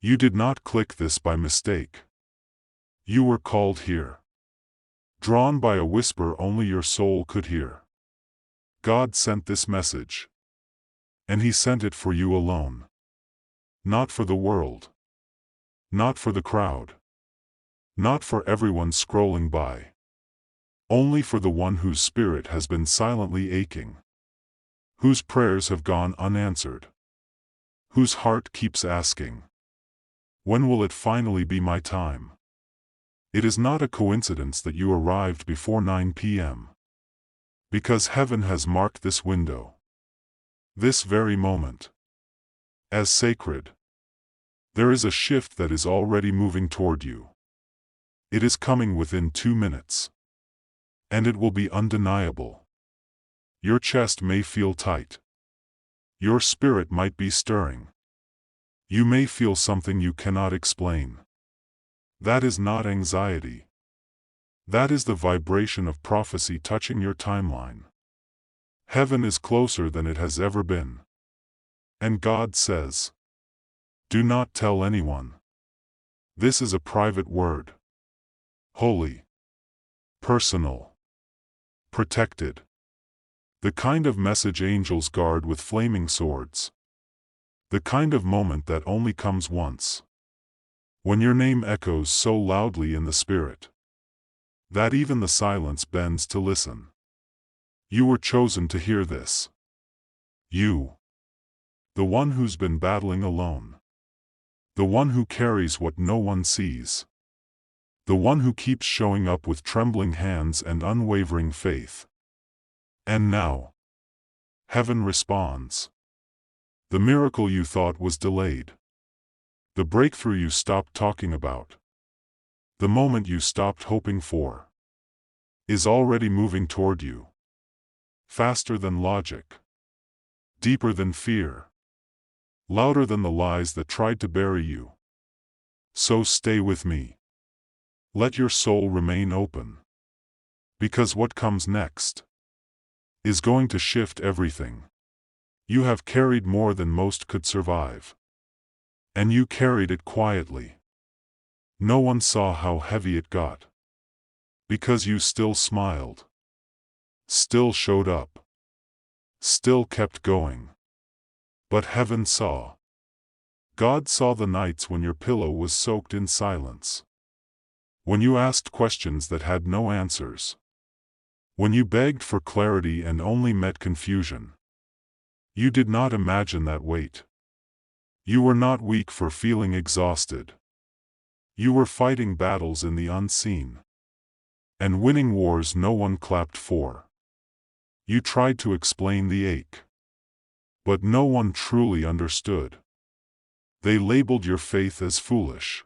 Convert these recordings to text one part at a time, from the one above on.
You did not click this by mistake. You were called here. Drawn by a whisper only your soul could hear. God sent this message. And He sent it for you alone. Not for the world. Not for the crowd. Not for everyone scrolling by. Only for the one whose spirit has been silently aching. Whose prayers have gone unanswered. Whose heart keeps asking, when will it finally be my time? It is not a coincidence that you arrived before 9 p.m. Because heaven has marked this window. This very moment. As sacred. There is a shift that is already moving toward you. It is coming within 2 minutes. And it will be undeniable. Your chest may feel tight. Your spirit might be stirring. You may feel something you cannot explain. That is not anxiety. That is the vibration of prophecy touching your timeline. Heaven is closer than it has ever been. And God says, do not tell anyone. This is a private word. Holy. Personal. Protected. The kind of message angels guard with flaming swords. The kind of moment that only comes once. When your name echoes so loudly in the spirit that even the silence bends to listen. You were chosen to hear this. You. The one who's been battling alone. The one who carries what no one sees. The one who keeps showing up with trembling hands and unwavering faith. And now, heaven responds. The miracle you thought was delayed. The breakthrough you stopped talking about. The moment you stopped hoping for. Is already moving toward you. Faster than logic. Deeper than fear. Louder than the lies that tried to bury you. So stay with me. Let your soul remain open. Because what comes next is going to shift everything. You have carried more than most could survive. And you carried it quietly. No one saw how heavy it got. Because you still smiled. Still showed up. Still kept going. But heaven saw. God saw the nights when your pillow was soaked in silence. When you asked questions that had no answers. When you begged for clarity and only met confusion. You did not imagine that weight. You were not weak for feeling exhausted. You were fighting battles in the unseen. And winning wars no one clapped for. You tried to explain the ache. But no one truly understood. They labeled your faith as foolish.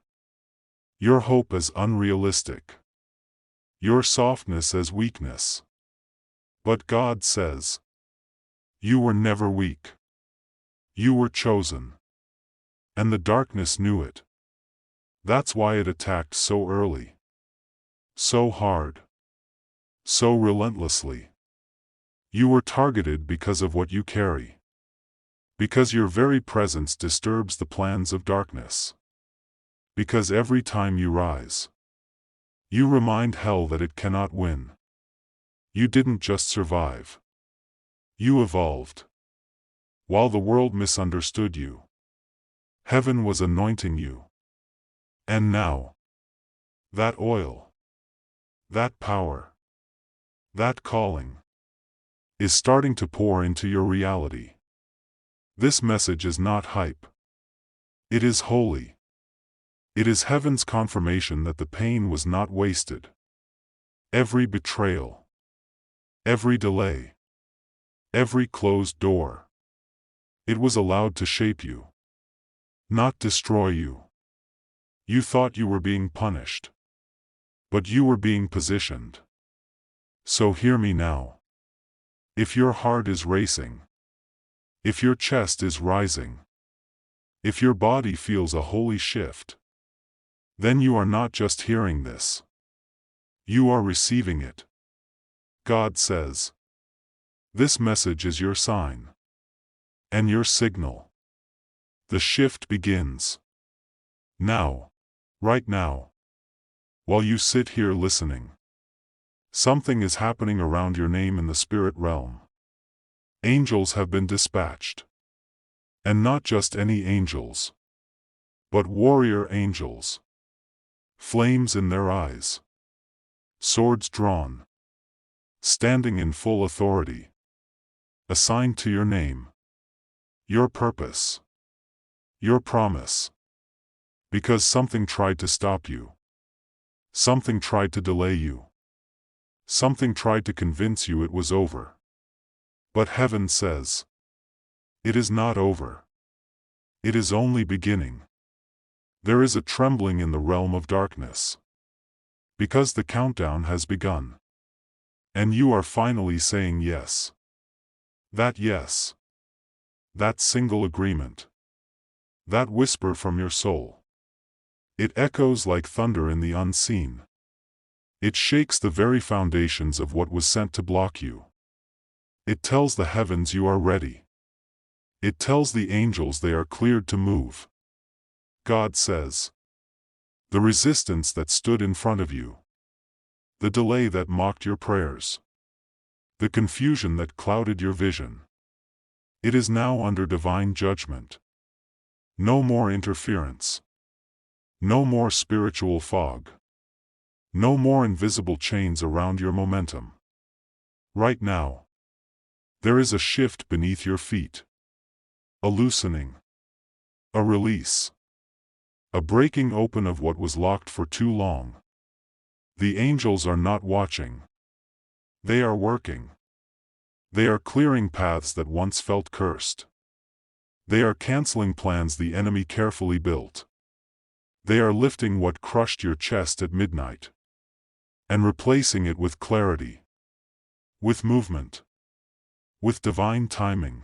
Your hope as unrealistic. Your softness as weakness. But God says, you were never weak. You were chosen. And the darkness knew it. That's why it attacked so early. So hard. So relentlessly. You were targeted because of what you carry. Because your very presence disturbs the plans of darkness. Because every time you rise, you remind hell that it cannot win. You didn't just survive. You evolved. While the world misunderstood you, heaven was anointing you. And now, that oil, that power, that calling, is starting to pour into your reality. This message is not hype. It is holy. It is heaven's confirmation that the pain was not wasted. Every betrayal. Every delay. Every closed door. It was allowed to shape you. Not destroy you. You thought you were being punished. But you were being positioned. So hear me now. If your heart is racing. If your chest is rising. If your body feels a holy shift. Then you are not just hearing this. You are receiving it. God says, this message is your sign. And your signal. The shift begins. Now, right now, while you sit here listening, something is happening around your name in the spirit realm. Angels have been dispatched. And not just any angels, but warrior angels. Flames in their eyes. Swords drawn. Standing in full authority. Assigned to your name. Your purpose. Your promise. Because something tried to stop you. Something tried to delay you. Something tried to convince you it was over. But heaven says, it is not over. It is only beginning. There is a trembling in the realm of darkness. Because the countdown has begun. And you are finally saying yes. That yes. That single agreement. That whisper from your soul. It echoes like thunder in the unseen. It shakes the very foundations of what was sent to block you. It tells the heavens you are ready. It tells the angels they are cleared to move. God says, the resistance that stood in front of you, the delay that mocked your prayers, the confusion that clouded your vision, it is now under divine judgment. No more interference. No more spiritual fog. No more invisible chains around your momentum. Right now, there is a shift beneath your feet. A loosening. A release. A breaking open of what was locked for too long. The angels are not watching. They are working. They are clearing paths that once felt cursed. They are canceling plans the enemy carefully built. They are lifting what crushed your chest at midnight. And replacing it with clarity. With movement. With divine timing.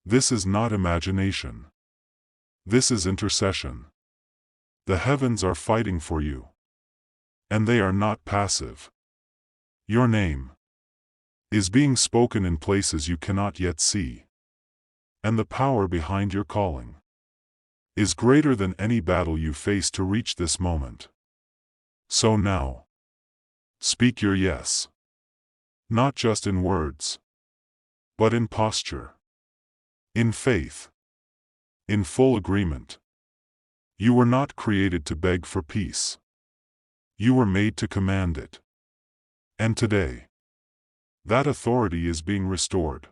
This is not imagination. This is intercession. The heavens are fighting for you. And they are not passive. Your name is being spoken in places you cannot yet see. And the power behind your calling is greater than any battle you face to reach this moment. So now, speak your yes. Not just in words, but in posture. In faith. In full agreement. You were not created to beg for peace. You were made to command it. And today, that authority is being restored.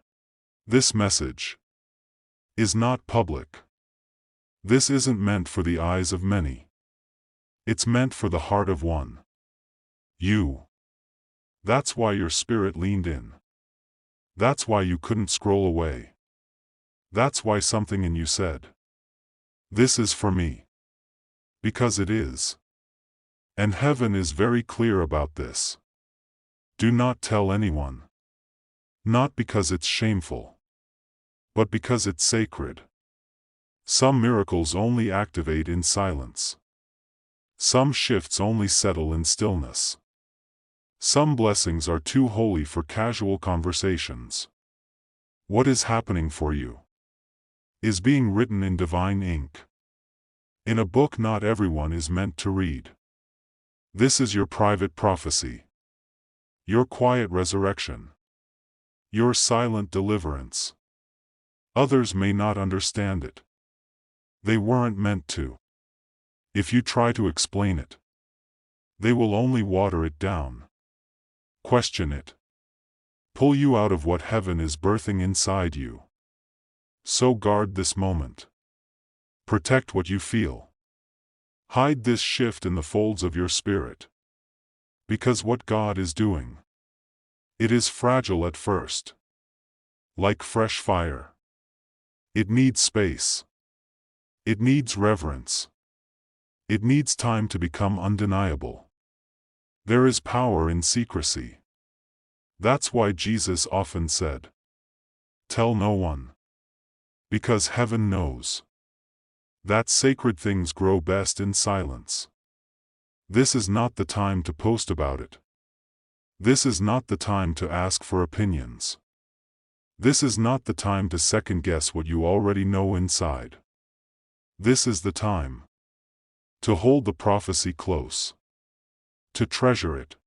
This message is not public. This isn't meant for the eyes of many. It's meant for the heart of one. You. That's why your spirit leaned in. That's why you couldn't scroll away. That's why something in you said, this is for me. Because it is. And heaven is very clear about this. Do not tell anyone. Not because it's shameful, but because it's sacred. Some miracles only activate in silence. Some shifts only settle in stillness. Some blessings are too holy for casual conversations. What is happening for you is being written in divine ink. In a book not everyone is meant to read. This is your private prophecy. Your quiet resurrection. Your silent deliverance. Others may not understand it. They weren't meant to. If you try to explain it, they will only water it down. Question it. Pull you out of what heaven is birthing inside you. So guard this moment. Protect what you feel. Hide this shift in the folds of your spirit. Because what God is doing, it is fragile at first. Like fresh fire. It needs space. It needs reverence. It needs time to become undeniable. There is power in secrecy. That's why Jesus often said, tell no one. Because heaven knows that sacred things grow best in silence. This is not the time to post about it. This is not the time to ask for opinions. This is not the time to second guess what you already know inside. This is the time to hold the prophecy close, to treasure it,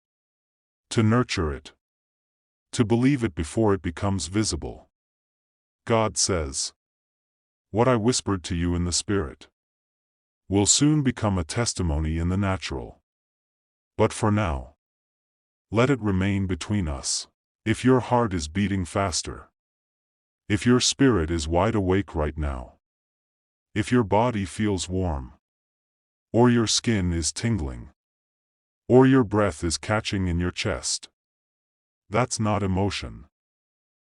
to nurture it, to believe it before it becomes visible. God says, "What I whispered to you in the Spirit will soon become a testimony in the natural. But for now, let it remain between us." If your heart is beating faster, if your spirit is wide awake right now, if your body feels warm, or your skin is tingling, or your breath is catching in your chest, that's not emotion.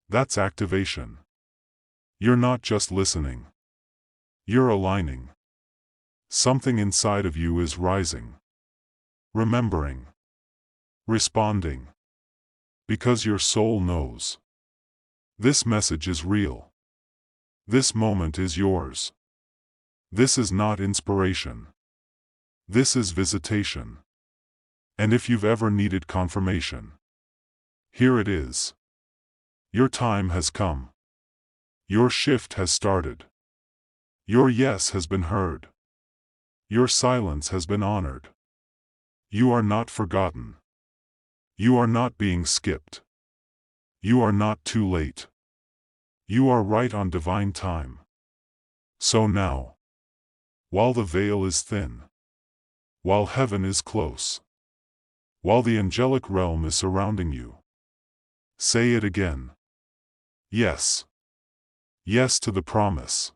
That's activation. You're not just listening. You're aligning. Something inside of you is rising, remembering, responding. Because your soul knows. This message is real. This moment is yours. This is not inspiration. This is visitation. And if you've ever needed confirmation, here it is. Your time has come. Your shift has started. Your yes has been heard. Your silence has been honored. You are not forgotten. You are not being skipped. You are not too late. You are right on divine time. So now, while the veil is thin, while heaven is close, while the angelic realm is surrounding you, say it again. Yes. Yes to the promise.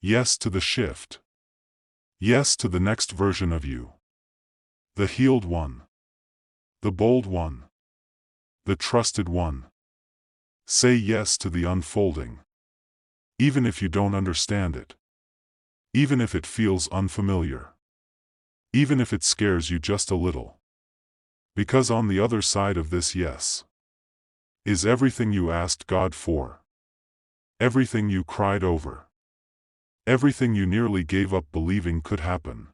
Yes to the shift. Yes to the next version of you. The healed one. The bold one. The trusted one. Say yes to the unfolding. Even if you don't understand it. Even if it feels unfamiliar. Even if it scares you just a little. Because on the other side of this yes is everything you asked God for. Everything you cried over. Everything you nearly gave up believing could happen.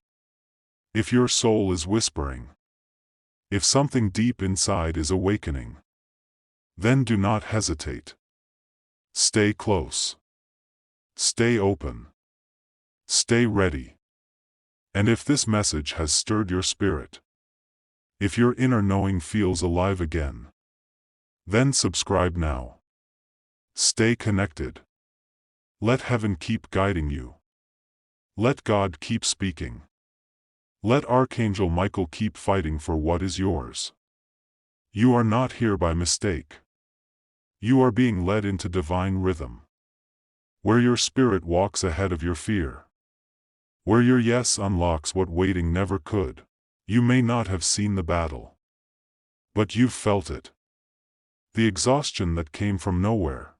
If your soul is whispering, if something deep inside is awakening, then do not hesitate. Stay close. Stay open. Stay ready. And if this message has stirred your spirit, if your inner knowing feels alive again, then subscribe now. Stay connected. Let heaven keep guiding you. Let God keep speaking. Let Archangel Michael keep fighting for what is yours. You are not here by mistake. You are being led into divine rhythm, where your spirit walks ahead of your fear, where your yes unlocks what waiting never could. You may not have seen the battle, but you've felt it. The exhaustion that came from nowhere.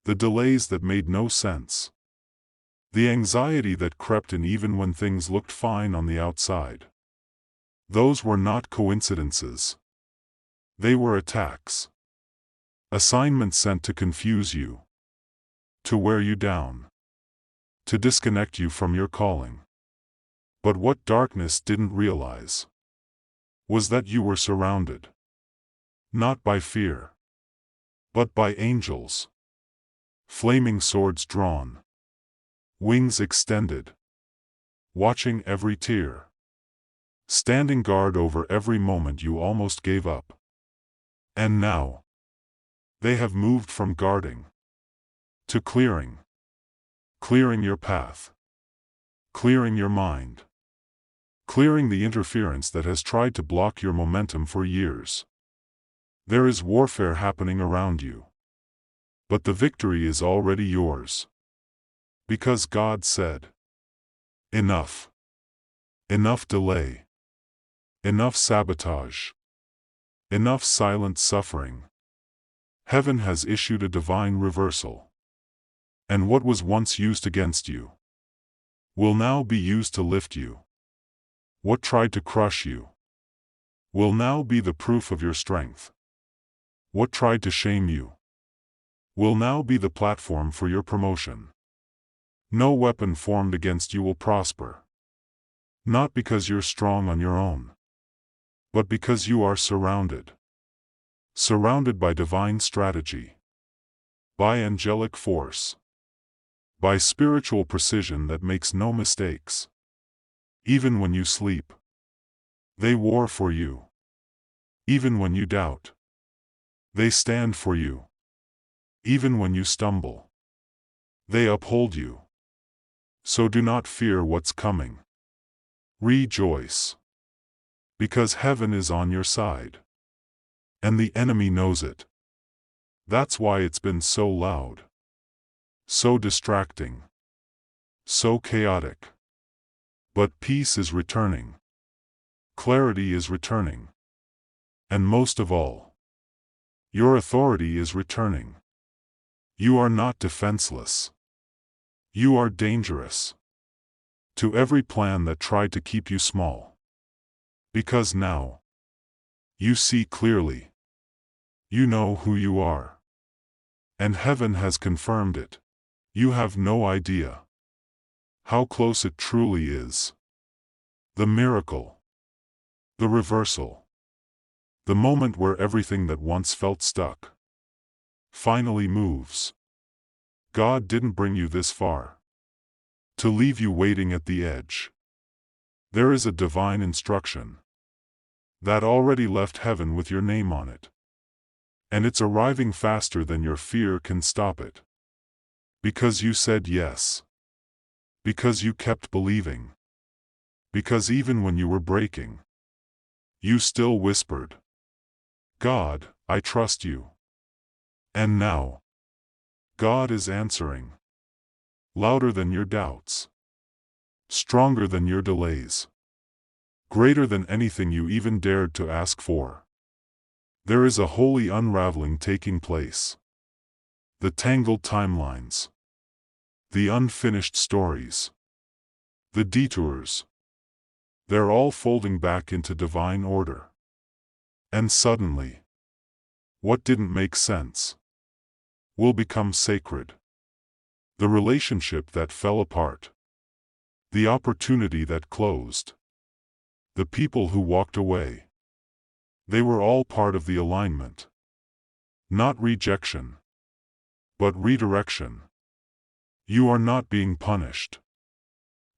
The delays that made no sense. The anxiety that crept in even when things looked fine on the outside. Those were not coincidences. They were attacks. Assignments sent to confuse you, to wear you down, to disconnect you from your calling. But what darkness didn't realize was that you were surrounded, not by fear, but by angels. Flaming swords drawn, wings extended, watching every tear, standing guard over every moment you almost gave up. And now, they have moved from guarding to clearing. Clearing your path. Clearing your mind. Clearing the interference that has tried to block your momentum for years. There is warfare happening around you. But the victory is already yours. Because God said, enough. Enough delay. Enough sabotage. Enough silent suffering. Heaven has issued a divine reversal. And what was once used against you will now be used to lift you. What tried to crush you will now be the proof of your strength. What tried to shame you will now be the platform for your promotion. No weapon formed against you will prosper. Not because you're strong on your own, but because you are surrounded. Surrounded by divine strategy, by angelic force, by spiritual precision that makes no mistakes. Even when you sleep, they war for you. Even when you doubt, they stand for you. Even when you stumble, they uphold you. So do not fear what's coming. Rejoice, because heaven is on your side. And the enemy knows it. That's why it's been so loud, so distracting, so chaotic. But peace is returning. Clarity is returning. And most of all, your authority is returning. You are not defenseless. You are dangerous to every plan that tried to keep you small. Because now, you see clearly. You know who you are. And heaven has confirmed it. You have no idea how close it truly is. The miracle. The reversal. The moment where everything that once felt stuck finally moves. God didn't bring you this far to leave you waiting at the edge. There is a divine instruction that already left heaven with your name on it. And it's arriving faster than your fear can stop it. Because you said yes. Because you kept believing. Because even when you were breaking, you still whispered, God, I trust you. And now, God is answering. Louder than your doubts. Stronger than your delays. Greater than anything you even dared to ask for. There is a holy unraveling taking place. The tangled timelines. The unfinished stories. The detours. They're all folding back into divine order. And suddenly, what didn't make sense will become sacred. The relationship that fell apart. The opportunity that closed. The people who walked away. They were all part of the alignment. Not rejection, but redirection. You are not being punished.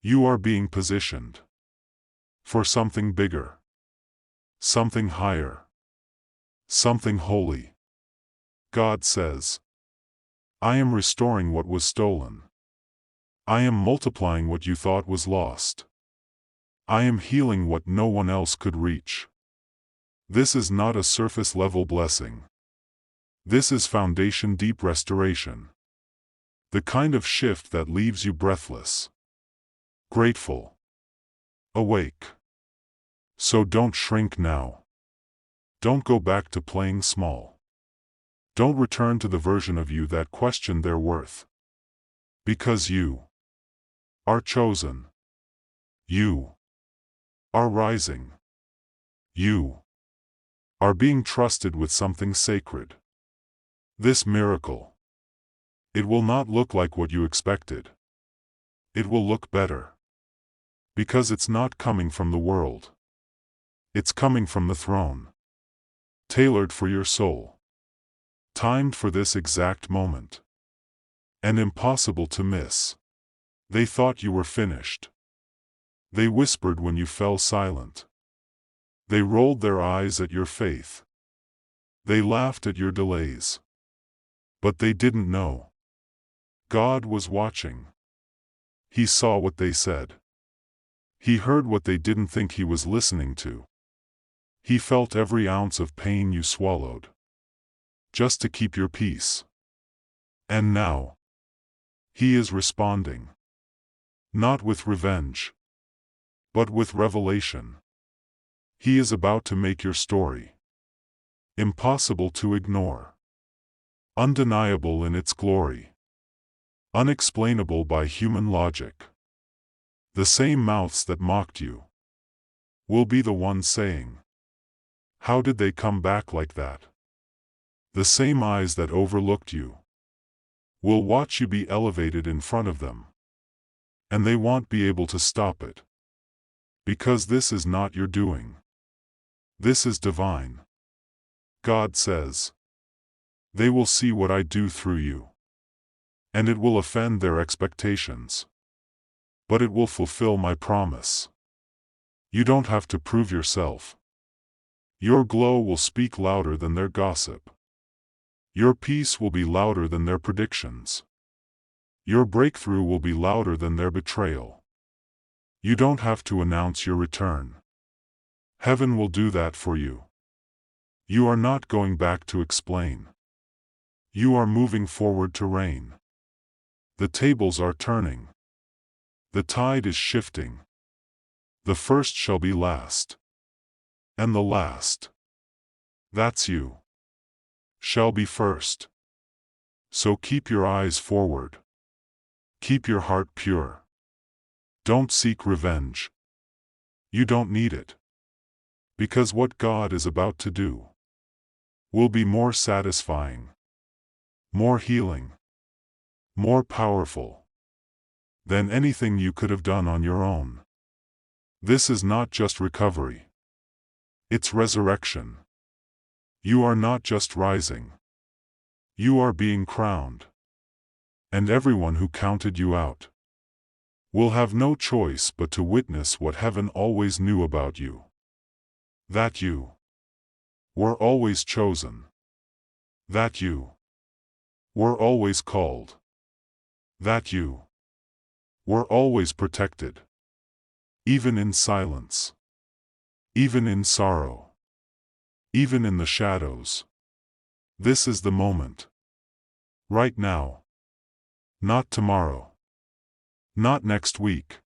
You are being positioned for something bigger, something higher, something holy. God says, I am restoring what was stolen. I am multiplying what you thought was lost. I am healing what no one else could reach. This is not a surface-level blessing. This is foundation-deep restoration. The kind of shift that leaves you breathless, grateful, awake. So don't shrink now. Don't go back to playing small. Don't return to the version of you that questioned their worth. Because you are chosen. You are rising. You are being trusted with something sacred. This miracle. It will not look like what you expected. It will look better. Because it's not coming from the world. It's coming from the throne. Tailored for your soul. Timed for this exact moment. And impossible to miss. They thought you were finished. They whispered when you fell silent. They rolled their eyes at your faith. They laughed at your delays. But they didn't know. God was watching. He saw what they said. He heard what they didn't think he was listening to. He felt every ounce of pain you swallowed. Just to keep your peace. And now, he is responding. Not with revenge, but with revelation. He is about to make your story impossible to ignore. Undeniable in its glory. Unexplainable by human logic. The same mouths that mocked you will be the ones saying, how did they come back like that? The same eyes that overlooked you will watch you be elevated in front of them. And they won't be able to stop it. Because this is not your doing. This is divine. God says, they will see what I do through you. And it will offend their expectations. But it will fulfill my promise. You don't have to prove yourself. Your glow will speak louder than their gossip. Your peace will be louder than their predictions. Your breakthrough will be louder than their betrayal. You don't have to announce your return. Heaven will do that for you. You are not going back to explain. You are moving forward to reign. The tables are turning. The tide is shifting. The first shall be last. And the last, that's you, shall be first. So keep your eyes forward. Keep your heart pure. Don't seek revenge. You don't need it. Because what God is about to do will be more satisfying, more healing, more powerful than anything you could have done on your own. This is not just recovery. It's resurrection. You are not just rising. You are being crowned. And everyone who counted you out will have no choice but to witness what heaven always knew about you. That you were always chosen. That you were always called. That you were always protected. Even in silence. Even in sorrow. Even in the shadows. This is the moment. Right now. Not tomorrow. Not next week.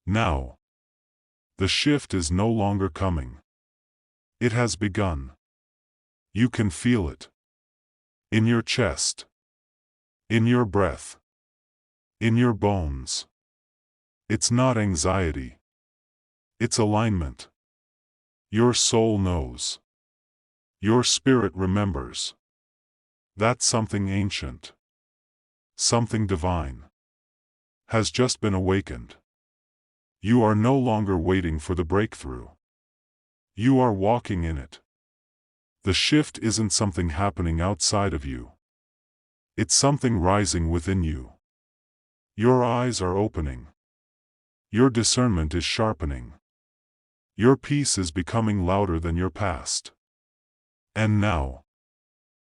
Now. The shift is no longer coming. It has begun. You can feel it. In your chest. In your breath. In your bones. It's not anxiety. It's alignment. Your soul knows. Your spirit remembers. That something ancient, something divine, has just been awakened. You are no longer waiting for the breakthrough. You are walking in it. The shift isn't something happening outside of you. It's something rising within you. Your eyes are opening. Your discernment is sharpening. Your peace is becoming louder than your past. And now,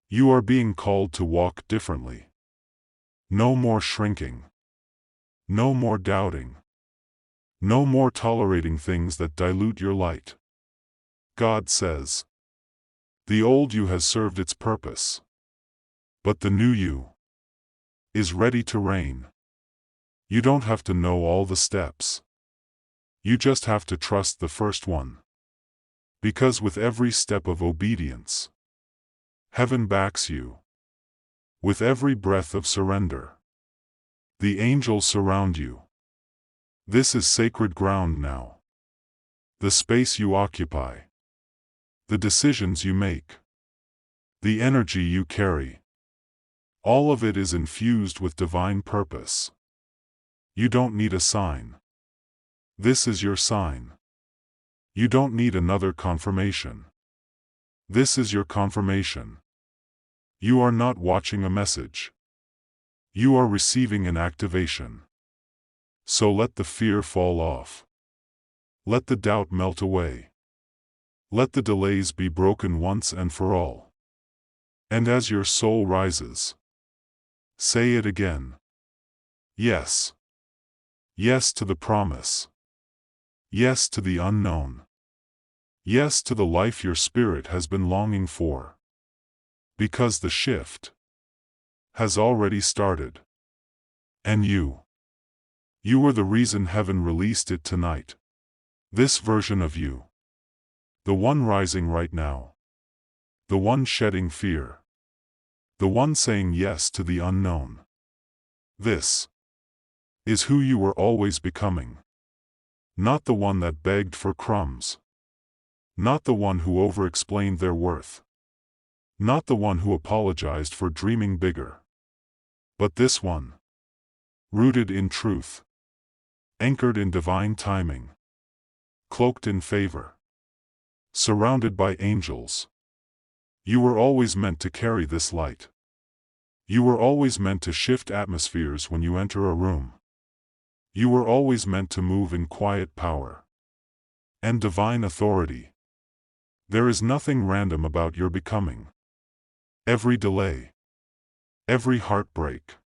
you are being called to walk differently. No more shrinking. No more doubting. No more tolerating things that dilute your light. God says, the old you has served its purpose. But the new you is ready to reign. You don't have to know all the steps. You just have to trust the first one. Because with every step of obedience, heaven backs you. With every breath of surrender, the angels surround you. This is sacred ground now. The space you occupy. The decisions you make. The energy you carry. All of it is infused with divine purpose. You don't need a sign. This is your sign. You don't need another confirmation. This is your confirmation. You are not watching a message. You are receiving an activation. So let the fear fall off. Let the doubt melt away. Let the delays be broken once and for all. And as your soul rises, say it again. Yes. Yes to the promise. Yes to the unknown. Yes to the life your spirit has been longing for. Because the shift has already started. And you were the reason heaven released it tonight. This version of you. The one rising right now. The one shedding fear. The one saying yes to the unknown. This is who you were always becoming. Not the one that begged for crumbs. Not the one who over-explained their worth. Not the one who apologized for dreaming bigger. But this one. Rooted in truth. Anchored in divine timing. Cloaked in favor. Surrounded by angels. You were always meant to carry this light. You were always meant to shift atmospheres when you enter a room. You were always meant to move in quiet power. and divine authority. There is nothing random about your becoming. Every delay, every heartbreak,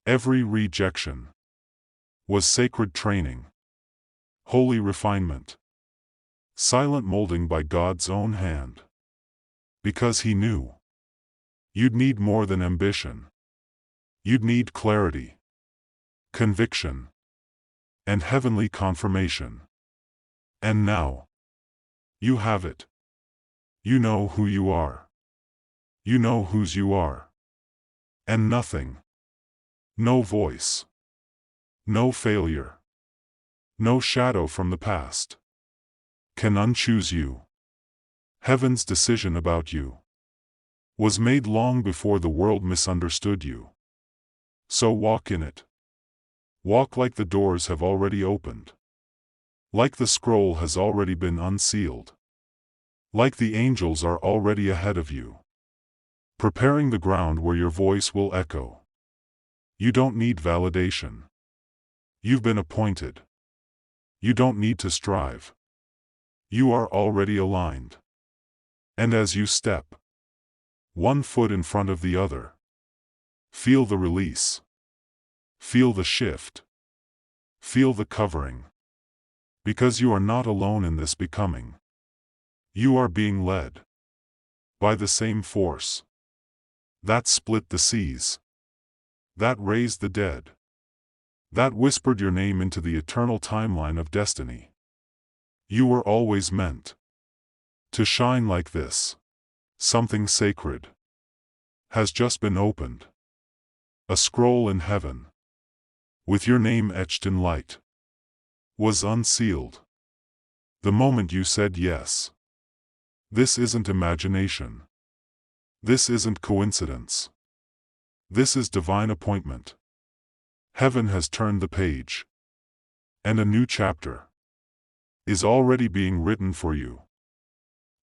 every rejection was sacred training, holy refinement, silent molding by God's own hand. Because He knew you'd need more than ambition. You'd need clarity, conviction, and heavenly confirmation. And now, you have it. You know who you are. You know whose you are. And nothing, no voice, no failure, no shadow from the past can unchoose you. Heaven's decision about you was made long before the world misunderstood you. So walk in it. Walk like the doors have already opened. Like the scroll has already been unsealed. Like the angels are already ahead of you, preparing the ground where your voice will echo. You don't need validation. You've been appointed. You don't need to strive. You are already aligned. And as you step, one foot in front of the other, feel the release. Feel the shift. Feel the covering. Because you are not alone in this becoming. You are being led by the same force that split the seas, that raised the dead, that whispered your name into the eternal timeline of destiny. You were always meant to shine like this. Something sacred has just been opened. A scroll in heaven, with your name etched in light, was unsealed the moment you said yes. This isn't imagination. This isn't coincidence. This is divine appointment. Heaven has turned the page, and a new chapter is already being written for you.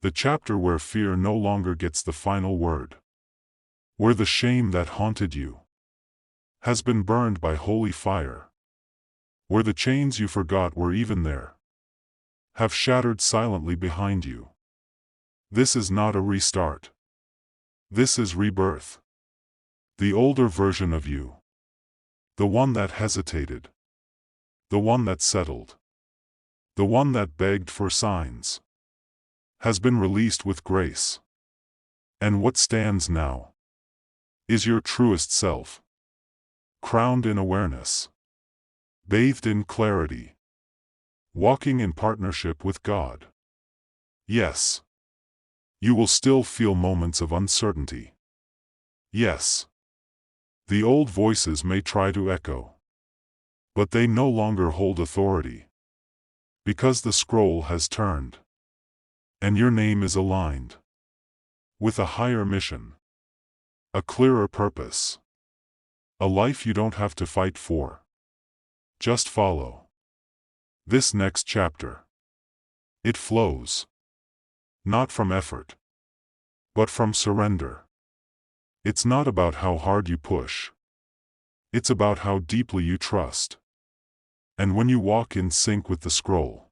The chapter where fear no longer gets the final word, where the shame that haunted you has been burned by holy fire, where the chains you forgot were even there have shattered silently behind you. This is not a restart. This is rebirth. The older version of you, the one that hesitated, the one that settled, the one that begged for signs, has been released with grace. And what stands now is your truest self, crowned in awareness, bathed in clarity, walking in partnership with God. Yes, you will still feel moments of uncertainty. Yes, the old voices may try to echo, but they no longer hold authority, because the scroll has turned, and your name is aligned with a higher mission, a clearer purpose, a life you don't have to fight for. Just follow this next chapter. It flows, not from effort, but from surrender. It's not about how hard you push. It's about how deeply you trust. And when you walk in sync with the scroll,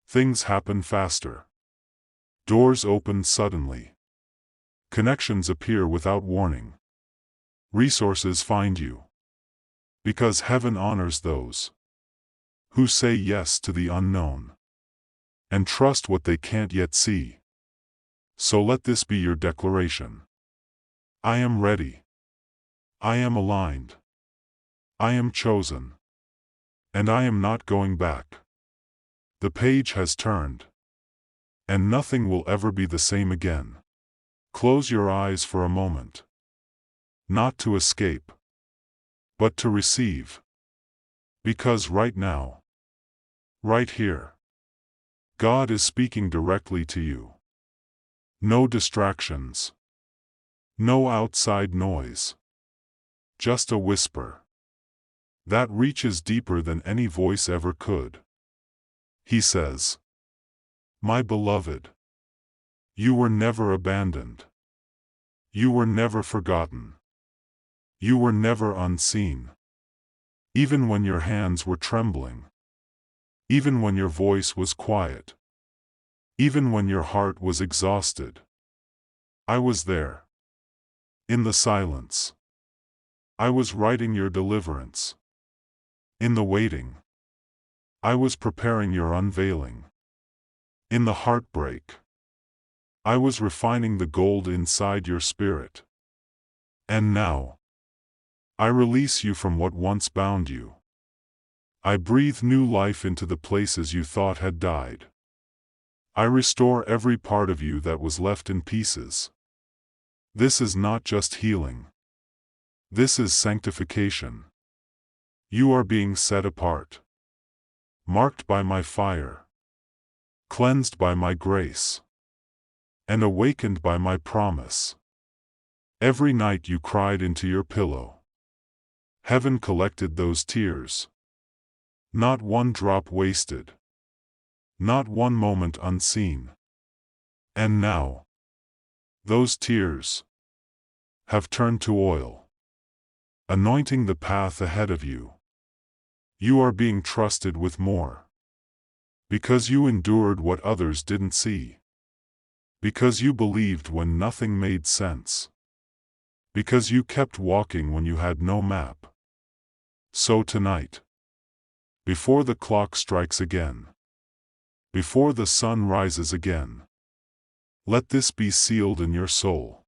things happen faster. Doors open suddenly. Connections appear without warning. Resources find you. Because heaven honors those who say yes to the unknown and trust what they can't yet see. So let this be your declaration. I am ready. I am aligned. I am chosen. And I am not going back. The page has turned, and nothing will ever be the same again. Close your eyes for a moment. Not to escape, but to receive. Because right now, right here, God is speaking directly to you. No distractions. No outside noise. Just a whisper that reaches deeper than any voice ever could. He says, "My beloved, you were never abandoned. You were never forgotten. You were never unseen. Even when your hands were trembling. Even when your voice was quiet. Even when your heart was exhausted. I was there. In the silence. I was writing your deliverance. In the waiting. I was preparing your unveiling. In the heartbreak. I was refining the gold inside your spirit. And now, I release you from what once bound you. I breathe new life into the places you thought had died. I restore every part of you that was left in pieces. This is not just healing. This is sanctification. You are being set apart. Marked by my fire. Cleansed by my grace. And awakened by my promise. Every night you cried into your pillow. Heaven collected those tears. Not one drop wasted. Not one moment unseen. And now, those tears have turned to oil, anointing the path ahead of you. You are being trusted with more. Because you endured what others didn't see. Because you believed when nothing made sense. Because you kept walking when you had no map. So tonight, before the clock strikes again, before the sun rises again, let this be sealed in your soul.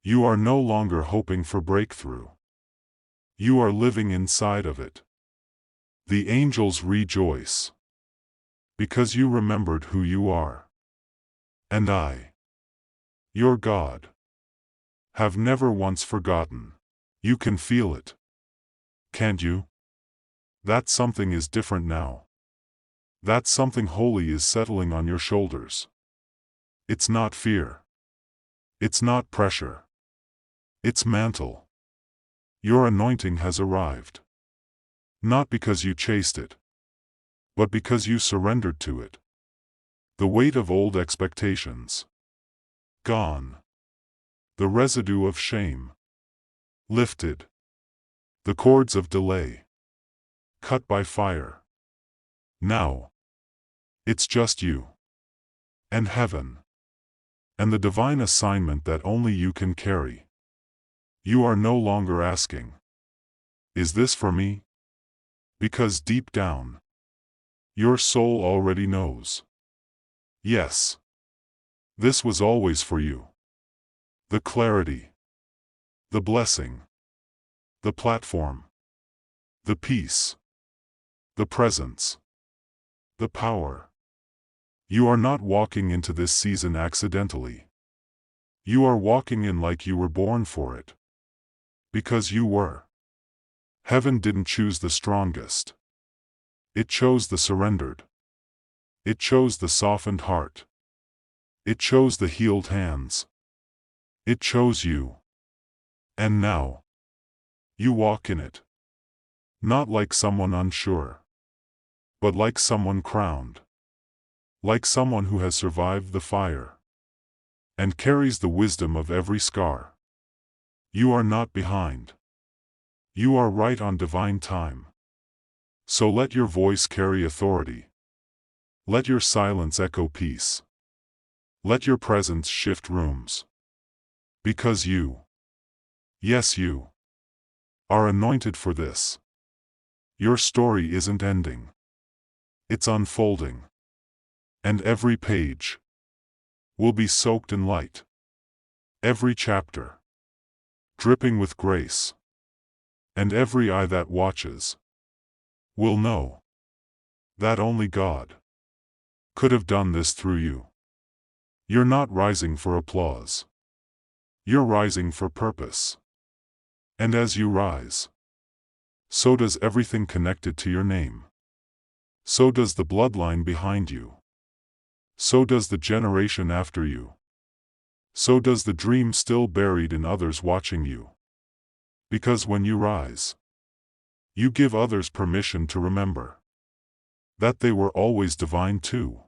You are no longer hoping for breakthrough. You are living inside of it. The angels rejoice. Because you remembered who you are. And I, your God, have never once forgotten. You can feel it. Can't you? That something is different now. That something holy is settling on your shoulders. It's not fear. It's not pressure. It's mantle. Your anointing has arrived. Not because you chased it, but because you surrendered to it. The weight of old expectations. Gone. The residue of shame. Lifted. The cords of delay. Cut by fire. Now, it's just you. And heaven. And the divine assignment that only you can carry. You are no longer asking, is this for me? Because deep down, your soul already knows. Yes. This was always for you. The clarity. The blessing. The platform. The peace. The presence. The power. You are not walking into this season accidentally. You are walking in like you were born for it. Because you were. Heaven didn't choose the strongest. It chose the surrendered. It chose the softened heart. It chose the healed hands. It chose you. And now, you walk in it. Not like someone unsure, but like someone crowned. Like someone who has survived the fire and carries the wisdom of every scar. You are not behind. You are right on divine time. So let your voice carry authority. Let your silence echo peace. Let your presence shift rooms. Because you, yes you, are anointed for this. Your story isn't ending. It's unfolding. And every page will be soaked in light. Every chapter dripping with grace. And every eye that watches will know that only God could have done this through you. You're not rising for applause. You're rising for purpose. And as you rise, so does everything connected to your name. So does the bloodline behind you. So does the generation after you. So does the dream still buried in others watching you. Because when you rise, you give others permission to remember that they were always divine too.